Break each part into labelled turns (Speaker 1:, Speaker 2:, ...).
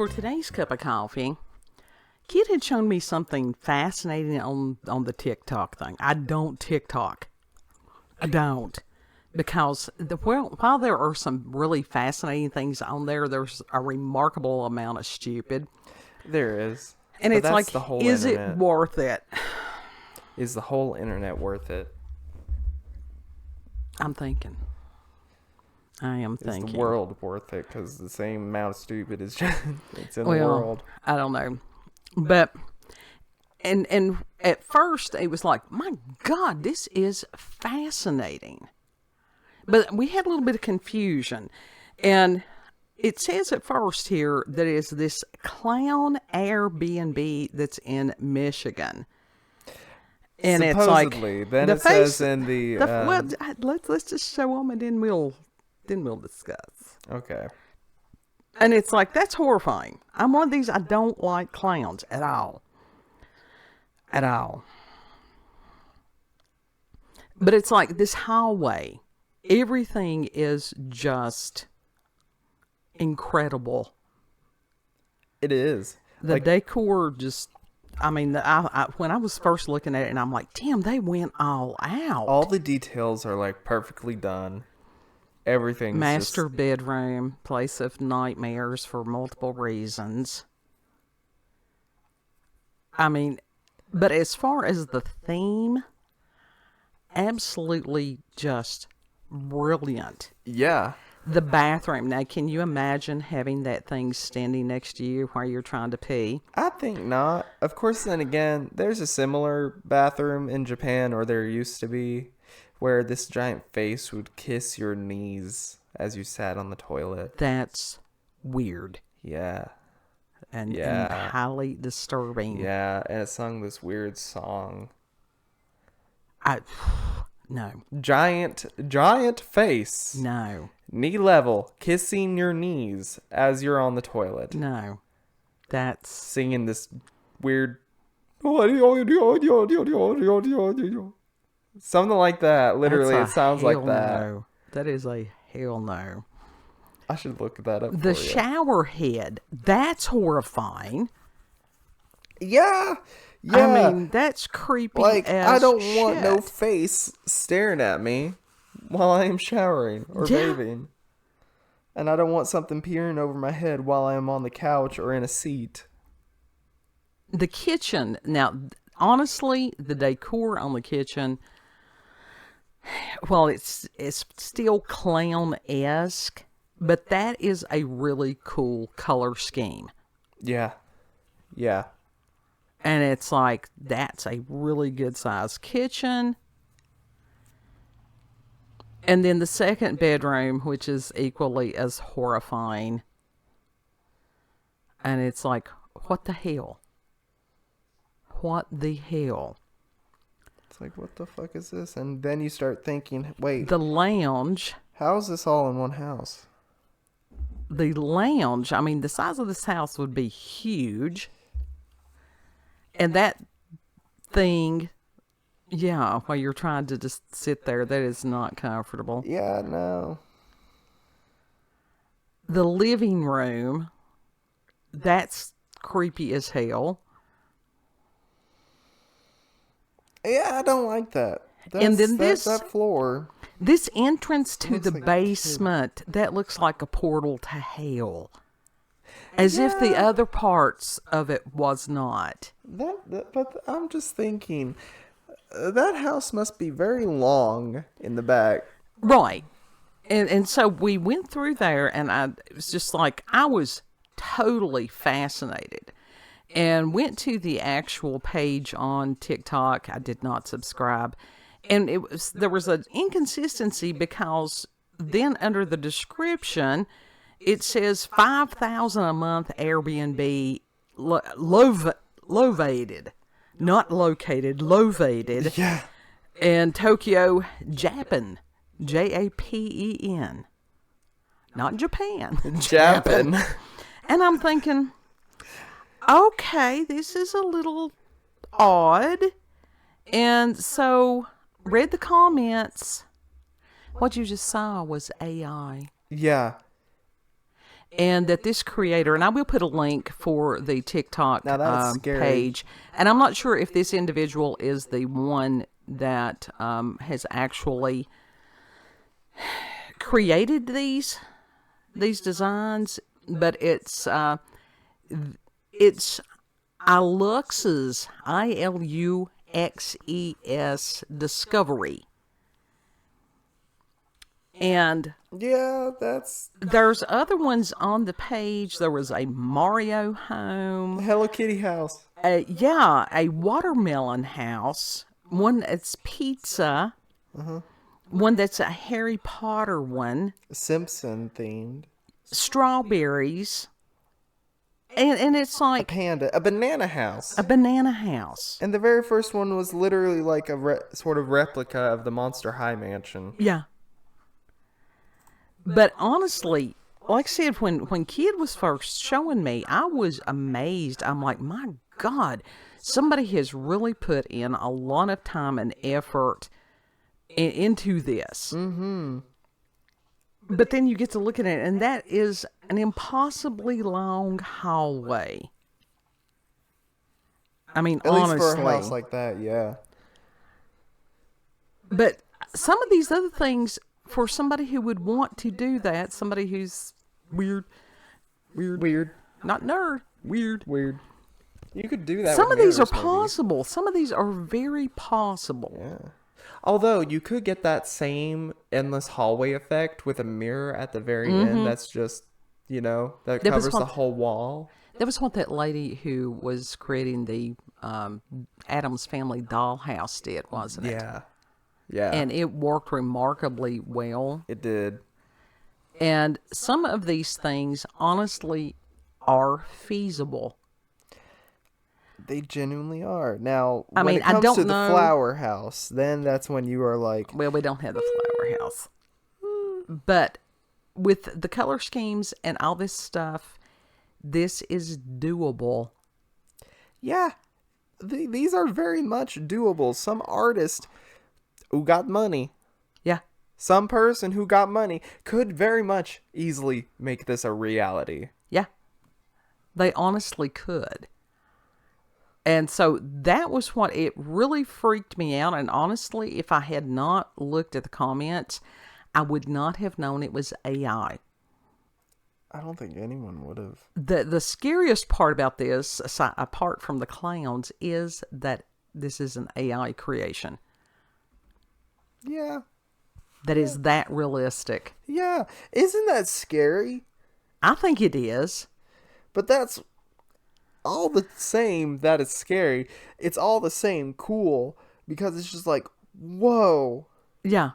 Speaker 1: for today's cup of coffee, Kid had shown me something fascinating on the TikTok thing. I don't TikTok. I don't. Because while there are some really fascinating things on there, there's a remarkable amount of stupid.
Speaker 2: There is.
Speaker 1: And
Speaker 2: But
Speaker 1: it's like,
Speaker 2: the whole
Speaker 1: is
Speaker 2: internet.
Speaker 1: it worth it?
Speaker 2: Is the whole internet worth it?
Speaker 1: I'm thinking. I am thinking.
Speaker 2: Is the world worth it? Because the same amount of stupid is just it's in the world.
Speaker 1: I don't know. But, and at first it was like, my God, this is fascinating. But we had a little bit of confusion. And it says at first here that it's this clown Airbnb that's in Michigan. And
Speaker 2: supposedly,
Speaker 1: it's like
Speaker 2: then it says in the
Speaker 1: well, let's just show them and then we'll discuss.
Speaker 2: Okay.
Speaker 1: And it's like, that's horrifying. I'm one of these, I don't like clowns at all. At all. But it's like this hallway. Everything is just incredible.
Speaker 2: It is.
Speaker 1: The decor just, I mean, when I was first looking at it, and I'm like, damn, they went all out.
Speaker 2: All the details are like perfectly done. Everything's
Speaker 1: Master bedroom, place of nightmares for multiple reasons. I mean, but as far as the theme, absolutely just brilliant.
Speaker 2: Yeah.
Speaker 1: The bathroom. Now, can you imagine having that thing standing next to you while you're trying to pee?
Speaker 2: I think not. Of course, then again, there's a similar bathroom in Japan, or there used to be, where this giant face would kiss your knees as you sat on the toilet.
Speaker 1: That's weird.
Speaker 2: Yeah.
Speaker 1: And highly disturbing.
Speaker 2: Yeah, and it sung this weird song.
Speaker 1: No.
Speaker 2: Giant face.
Speaker 1: No.
Speaker 2: Knee level, kissing your knees as you're on the toilet.
Speaker 1: No. That's...
Speaker 2: Singing this weird... Something like that. Literally, it sounds like that.
Speaker 1: No. That is a hell no.
Speaker 2: I should look that up.
Speaker 1: The shower head. That's horrifying.
Speaker 2: Yeah. Yeah.
Speaker 1: I mean, that's creepy
Speaker 2: like,
Speaker 1: as
Speaker 2: I don't
Speaker 1: shit.
Speaker 2: want no face staring at me while I am showering or bathing. And I don't want something peering over my head while I am on the couch or in a seat.
Speaker 1: The kitchen. Now, honestly, the decor on the kitchen, well, it's still clown-esque, but that is a really cool color scheme.
Speaker 2: Yeah. Yeah.
Speaker 1: And it's like, that's a really good size kitchen. And then the second bedroom, which is equally as horrifying. And it's like, what the hell? What the hell?
Speaker 2: It's like, what the fuck is this? And then you start thinking, wait.
Speaker 1: The lounge.
Speaker 2: How is this all in one house?
Speaker 1: The lounge, I mean, the size of this house would be huge. And that thing, yeah, while you're trying to just sit there, that is not comfortable.
Speaker 2: Yeah, no.
Speaker 1: The living room, that's creepy as hell.
Speaker 2: Yeah, I don't like that.
Speaker 1: And then
Speaker 2: that floor.
Speaker 1: This entrance to the
Speaker 2: like
Speaker 1: basement, that looks like a portal to hell. As if the other parts of it was not.
Speaker 2: But I'm just thinking, that house must be very long in the back.
Speaker 1: Right. And so we went through there, and it was just like, I was totally fascinated. And went to the actual page on TikTok. I did not subscribe. And there was an inconsistency because then under the description, it says $5,000 a month Airbnb located, not located, located.
Speaker 2: Yeah.
Speaker 1: In Tokyo, Japan, Japen, not Japan,
Speaker 2: Japan.
Speaker 1: And I'm thinking, okay, this is a little odd. And so read the comments. What you just saw was AI.
Speaker 2: Yeah.
Speaker 1: And that this creator, and I will put a link for the TikTok
Speaker 2: Now that's scary.
Speaker 1: page, and I'm not sure if this individual is the one that has actually created these designs, but it's Ilxusesdiscoverie, Discovery. And
Speaker 2: Yeah,
Speaker 1: there's other ones on the page. There was a Mario home.
Speaker 2: Hello Kitty house.
Speaker 1: A watermelon house. One that's pizza. One that's a Harry Potter one.
Speaker 2: Simpson themed.
Speaker 1: Strawberries. And it's like
Speaker 2: A banana house.
Speaker 1: a banana house.
Speaker 2: And the very first one was literally like a sort of replica of the Monster High mansion.
Speaker 1: Yeah. But honestly, like I said, when Kid was first showing me, I was amazed. I'm like, my God, somebody has really put in a lot of time and effort into this. Mm-hmm. But then you get to look at it, and that is an impossibly long hallway. I mean,
Speaker 2: At
Speaker 1: honestly.
Speaker 2: least for a house like that, yeah.
Speaker 1: But some of these other things, for somebody who would want to do that, somebody who's weird, not nerd, weird.
Speaker 2: You could do that.
Speaker 1: Some
Speaker 2: with
Speaker 1: of these are
Speaker 2: mirrors, maybe.
Speaker 1: possible. Some of these are very possible.
Speaker 2: Yeah. Although you could get that same endless hallway effect with a mirror at the very end. That's just, that covers the whole wall.
Speaker 1: That was what that lady who was creating the Addams Family dollhouse did, wasn't it?
Speaker 2: Yeah. Yeah.
Speaker 1: And it worked remarkably well.
Speaker 2: It did.
Speaker 1: And some of these things, honestly, are feasible.
Speaker 2: They genuinely are. Now,
Speaker 1: I
Speaker 2: when
Speaker 1: mean,
Speaker 2: it comes
Speaker 1: I don't
Speaker 2: to
Speaker 1: know.
Speaker 2: the flower house, then that's when you are like...
Speaker 1: Well, we don't have the flower house. But with the color schemes and all this stuff, this is doable.
Speaker 2: Yeah. These are very much doable. Some artist who got money,
Speaker 1: Yeah.
Speaker 2: some person who got money, could very much easily make this a reality.
Speaker 1: Yeah. They honestly could. And so that was what it really freaked me out. And honestly, if I had not looked at the comments, I would not have known it was AI.
Speaker 2: I don't think anyone would have.
Speaker 1: The scariest part about this, apart from the clowns, is that this is an AI creation.
Speaker 2: Yeah.
Speaker 1: That is that realistic.
Speaker 2: Yeah. Isn't that scary?
Speaker 1: I think it is.
Speaker 2: But that's all the same that it's scary. It's all the same cool because it's just like, whoa.
Speaker 1: Yeah.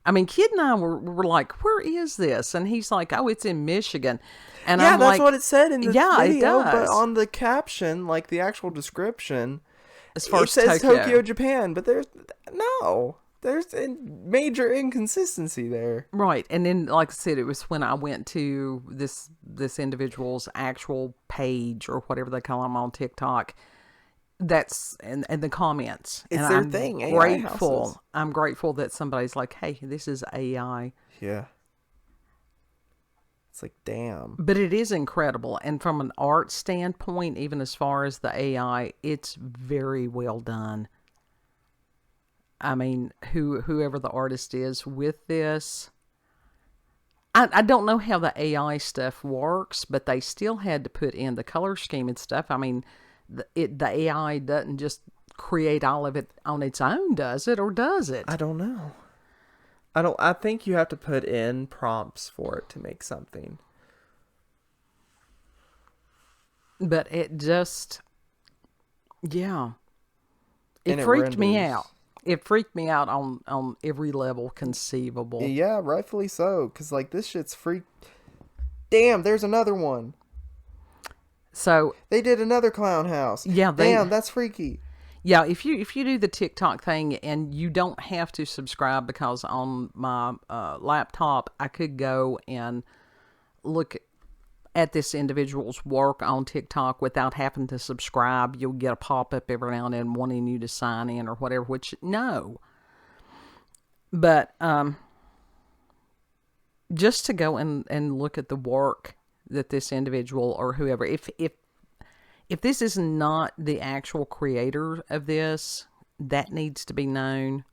Speaker 1: I mean, Kid and I were like, where is this? And he's like, oh, it's in Michigan. And
Speaker 2: Yeah,
Speaker 1: I'm
Speaker 2: that's
Speaker 1: like,
Speaker 2: what it said in the
Speaker 1: yeah,
Speaker 2: video.
Speaker 1: it
Speaker 2: But
Speaker 1: does.
Speaker 2: on the caption, like the actual description,
Speaker 1: As far
Speaker 2: it
Speaker 1: as
Speaker 2: says
Speaker 1: Tokyo.
Speaker 2: Tokyo, Japan. But there's a major inconsistency there.
Speaker 1: Right. And then, like I said, it was when I went to this individual's actual page or whatever they call them on TikTok. That's and the comments.
Speaker 2: It's
Speaker 1: and
Speaker 2: their
Speaker 1: I'm
Speaker 2: thing, AI
Speaker 1: grateful.
Speaker 2: houses.
Speaker 1: I'm grateful that somebody's like, hey, this is AI.
Speaker 2: Yeah. It's like, damn.
Speaker 1: But it is incredible. And from an art standpoint, even as far as the AI, it's very well done. I mean, whoever the artist is with this, I don't know how the AI stuff works, but they still had to put in the color scheme and stuff. I mean, the AI doesn't just create all of it on its own, does it? Or does it?
Speaker 2: I don't know. I think you have to put in prompts for it to make something.
Speaker 1: But it just, yeah. It
Speaker 2: And it
Speaker 1: freaked me
Speaker 2: renders.
Speaker 1: out. It freaked me out on every level conceivable.
Speaker 2: Yeah, rightfully so. Because, like, this shit's freak. Damn, there's another one.
Speaker 1: So,
Speaker 2: They did another clown house.
Speaker 1: Yeah,
Speaker 2: Damn, that's freaky.
Speaker 1: yeah, if you do the TikTok thing, and you don't have to subscribe, because on my laptop I could go and look at this individual's work on TikTok without having to subscribe. You'll get a pop-up every now and then wanting you to sign in or whatever, which no. But just to go and look at the work that this individual or whoever, if this is not the actual creator of this, that needs to be known.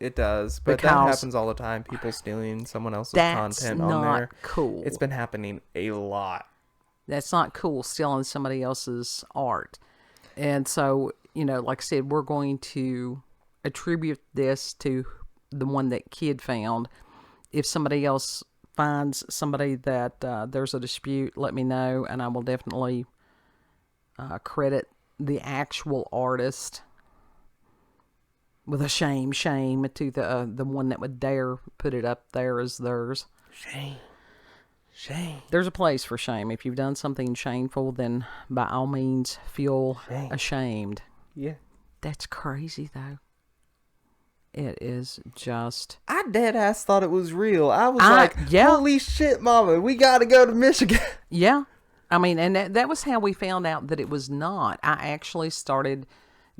Speaker 2: It does, but that happens all the time. People stealing someone else's content on there.
Speaker 1: That's not cool.
Speaker 2: It's been happening a lot.
Speaker 1: That's not cool, stealing somebody else's art. And so, like I said, we're going to attribute this to the one that kid found. If somebody else finds somebody that there's a dispute, let me know, and I will definitely credit the actual artist with a shame to the one that would dare put it up there as theirs.
Speaker 2: Shame.
Speaker 1: There's a place for shame. If you've done something shameful, then by all means feel ashamed.
Speaker 2: Yeah.
Speaker 1: That's crazy, though. It is just...
Speaker 2: I dead ass thought it was real. I was like, holy shit, mama, we gotta go to Michigan.
Speaker 1: Yeah. I mean, and that was how we found out that it was not. I actually started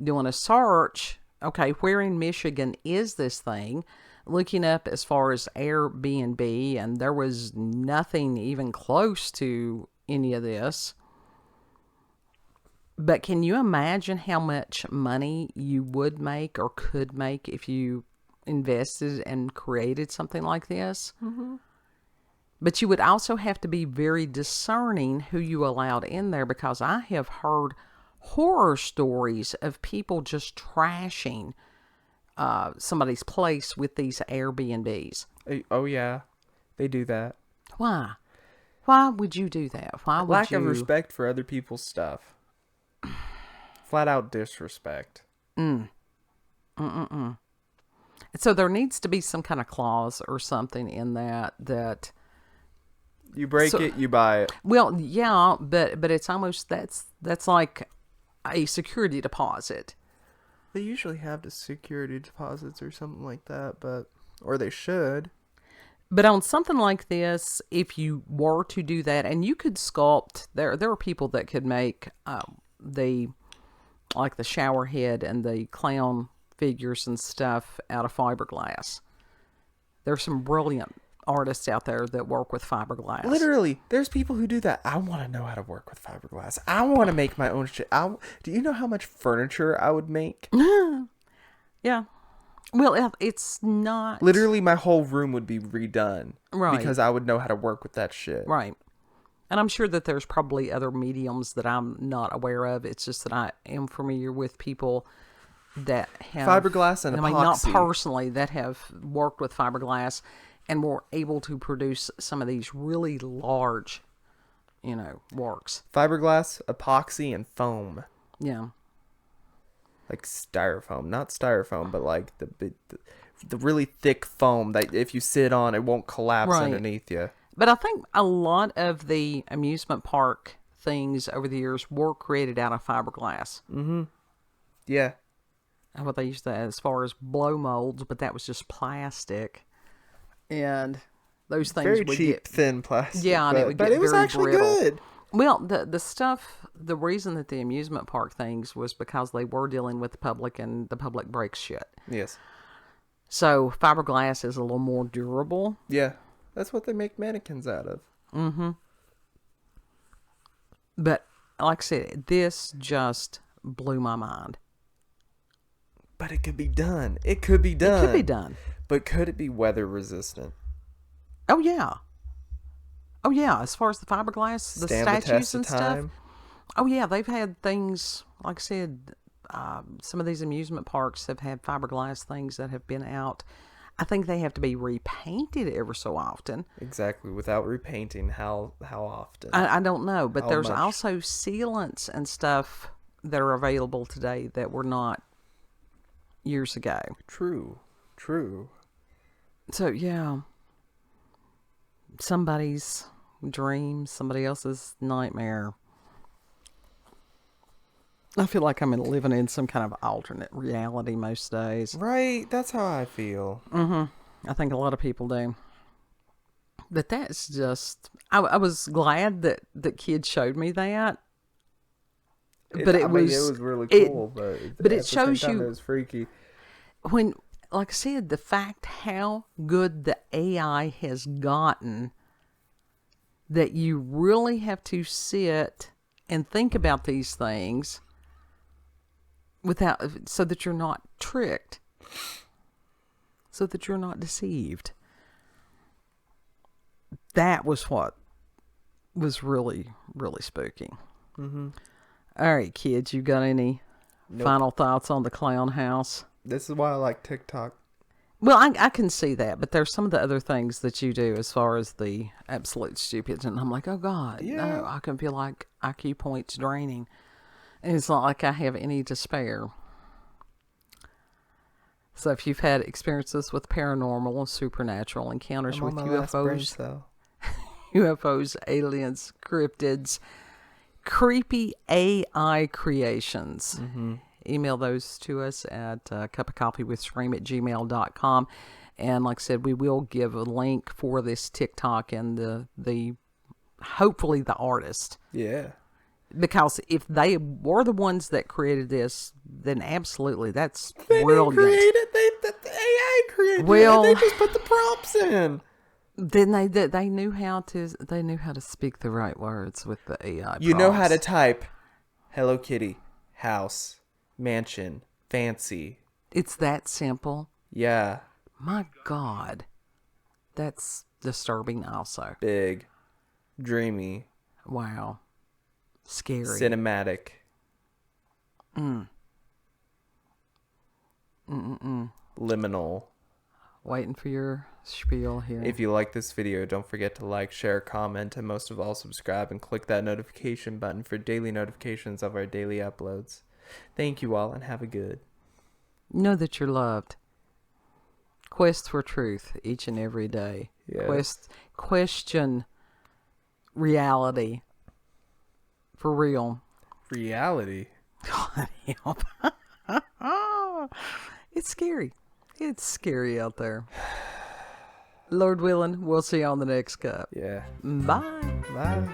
Speaker 1: doing a search. Okay, where in Michigan is this thing? Looking up as far as Airbnb, and there was nothing even close to any of this. But can you imagine how much money you would make or could make if you invested and created something like this?
Speaker 2: Mm-hmm.
Speaker 1: But you would also have to be very discerning who you allowed in there, because I have heard horror stories of people just trashing somebody's place with these Airbnbs.
Speaker 2: Oh, yeah. They do that.
Speaker 1: Why? Why would you do that? Why would
Speaker 2: Lack of respect for other people's stuff. Flat out disrespect.
Speaker 1: So there needs to be some kind of clause or something in that
Speaker 2: you break it, you buy it.
Speaker 1: Well, yeah, but it's almost that's like a security deposit.
Speaker 2: They usually have the security deposits or something like that, or they should.
Speaker 1: But on something like this, if you were to do that, and you could sculpt, there are people that could make the shower head and the clown figures and stuff out of fiberglass. There's some brilliant artists out there that work with fiberglass.
Speaker 2: Literally, there's people who do that. I want to know how to work with fiberglass. I want to make my own shit. Do you know how much furniture I would make?
Speaker 1: Yeah. Well, it's not...
Speaker 2: Literally, my whole room would be redone.
Speaker 1: Right.
Speaker 2: Because I would know how to work with that shit.
Speaker 1: Right. And I'm sure that there's probably other mediums that I'm not aware of. It's just that I am familiar with people that have...
Speaker 2: Fiberglass and epoxy.
Speaker 1: I mean, not personally, that have worked with fiberglass and were able to produce some of these really large, works.
Speaker 2: Fiberglass, epoxy, and foam.
Speaker 1: Yeah.
Speaker 2: Like styrofoam. Not styrofoam, but like the really thick foam that if you sit on, it won't collapse underneath you.
Speaker 1: But I think a lot of the amusement park things over the years were created out of fiberglass.
Speaker 2: Mm-hmm. Yeah.
Speaker 1: What they used to, as far as blow molds, but that was just plastic. And those things
Speaker 2: very
Speaker 1: would
Speaker 2: cheap,
Speaker 1: get,
Speaker 2: thin plastic.
Speaker 1: Yeah, and it would get
Speaker 2: it was
Speaker 1: very
Speaker 2: actually
Speaker 1: brittle.
Speaker 2: good.
Speaker 1: Well, the reason that the amusement park things was because they were dealing with the public, and the public breaks shit.
Speaker 2: Yes.
Speaker 1: So fiberglass is a little more durable.
Speaker 2: Yeah, that's what they make mannequins out of.
Speaker 1: Mm-hmm. But like I said, this just blew my mind.
Speaker 2: But it could be done. It could be done.
Speaker 1: It could be done.
Speaker 2: But could it be weather resistant?
Speaker 1: Oh, yeah. Oh, yeah. As far as the fiberglass, the statues and stuff. Oh, yeah. They've had things, like I said, some of these amusement parks have had fiberglass things that have been out. I think they have to be repainted ever so often.
Speaker 2: Exactly. Without repainting, how often?
Speaker 1: I don't know. But there's
Speaker 2: much?
Speaker 1: also sealants and stuff that are available today that were not years ago.
Speaker 2: True.
Speaker 1: So, yeah. Somebody's dream, somebody else's nightmare. I feel like I'm living in some kind of alternate reality most days.
Speaker 2: Right, that's how I feel.
Speaker 1: I think a lot of people do. But that's just... I was glad that the kid showed me that. But it was
Speaker 2: really cool. But
Speaker 1: it shows you...
Speaker 2: It was freaky.
Speaker 1: like I said, the fact how good the AI has gotten, that you really have to sit and think about these things so that you're not tricked, so that you're not deceived. That was what was really, really spooky.
Speaker 2: Mm-hmm.
Speaker 1: All right, kids, you got any final thoughts on the clown house?
Speaker 2: This is why I like TikTok.
Speaker 1: Well, I can see that, but there's some of the other things that you do as far as the absolute stupid, and I'm like, oh God,
Speaker 2: Yeah.
Speaker 1: no, I can feel like IQ points draining, and it's not like I have any to spare. So if you've had experiences with paranormal and supernatural encounters with UFOs, UFOs, aliens, cryptids, creepy AI creations, email those to us at cupofcoffeewithscream@gmail.com. And like I said, we will give a link for this TikTok and the hopefully the artist.
Speaker 2: Yeah.
Speaker 1: Because if they were the ones that created this, then absolutely, that's
Speaker 2: They
Speaker 1: brilliant.
Speaker 2: didn't create it. The AI created
Speaker 1: Well,
Speaker 2: it. They just put the prompts in.
Speaker 1: Then they knew how to speak the right words with the AI.
Speaker 2: You know how to type Hello Kitty, house, mansion, fancy.
Speaker 1: It's that simple.
Speaker 2: Yeah.
Speaker 1: My God, that's disturbing. Also,
Speaker 2: Big, dreamy,
Speaker 1: wow, scary,
Speaker 2: cinematic. Liminal.
Speaker 1: Waiting for your spiel here.
Speaker 2: If you like this video, don't forget to like, share, comment, and most of all, subscribe and click that notification button for daily notifications of our daily uploads. Thank you all and have a good.
Speaker 1: Know that you're loved. Quest for truth each and every day.
Speaker 2: Yes.
Speaker 1: Question reality. For real.
Speaker 2: Reality.
Speaker 1: God help. It's scary. It's scary out there. Lord willing, we'll see you on the next cup.
Speaker 2: Yeah.
Speaker 1: Bye.
Speaker 2: Bye.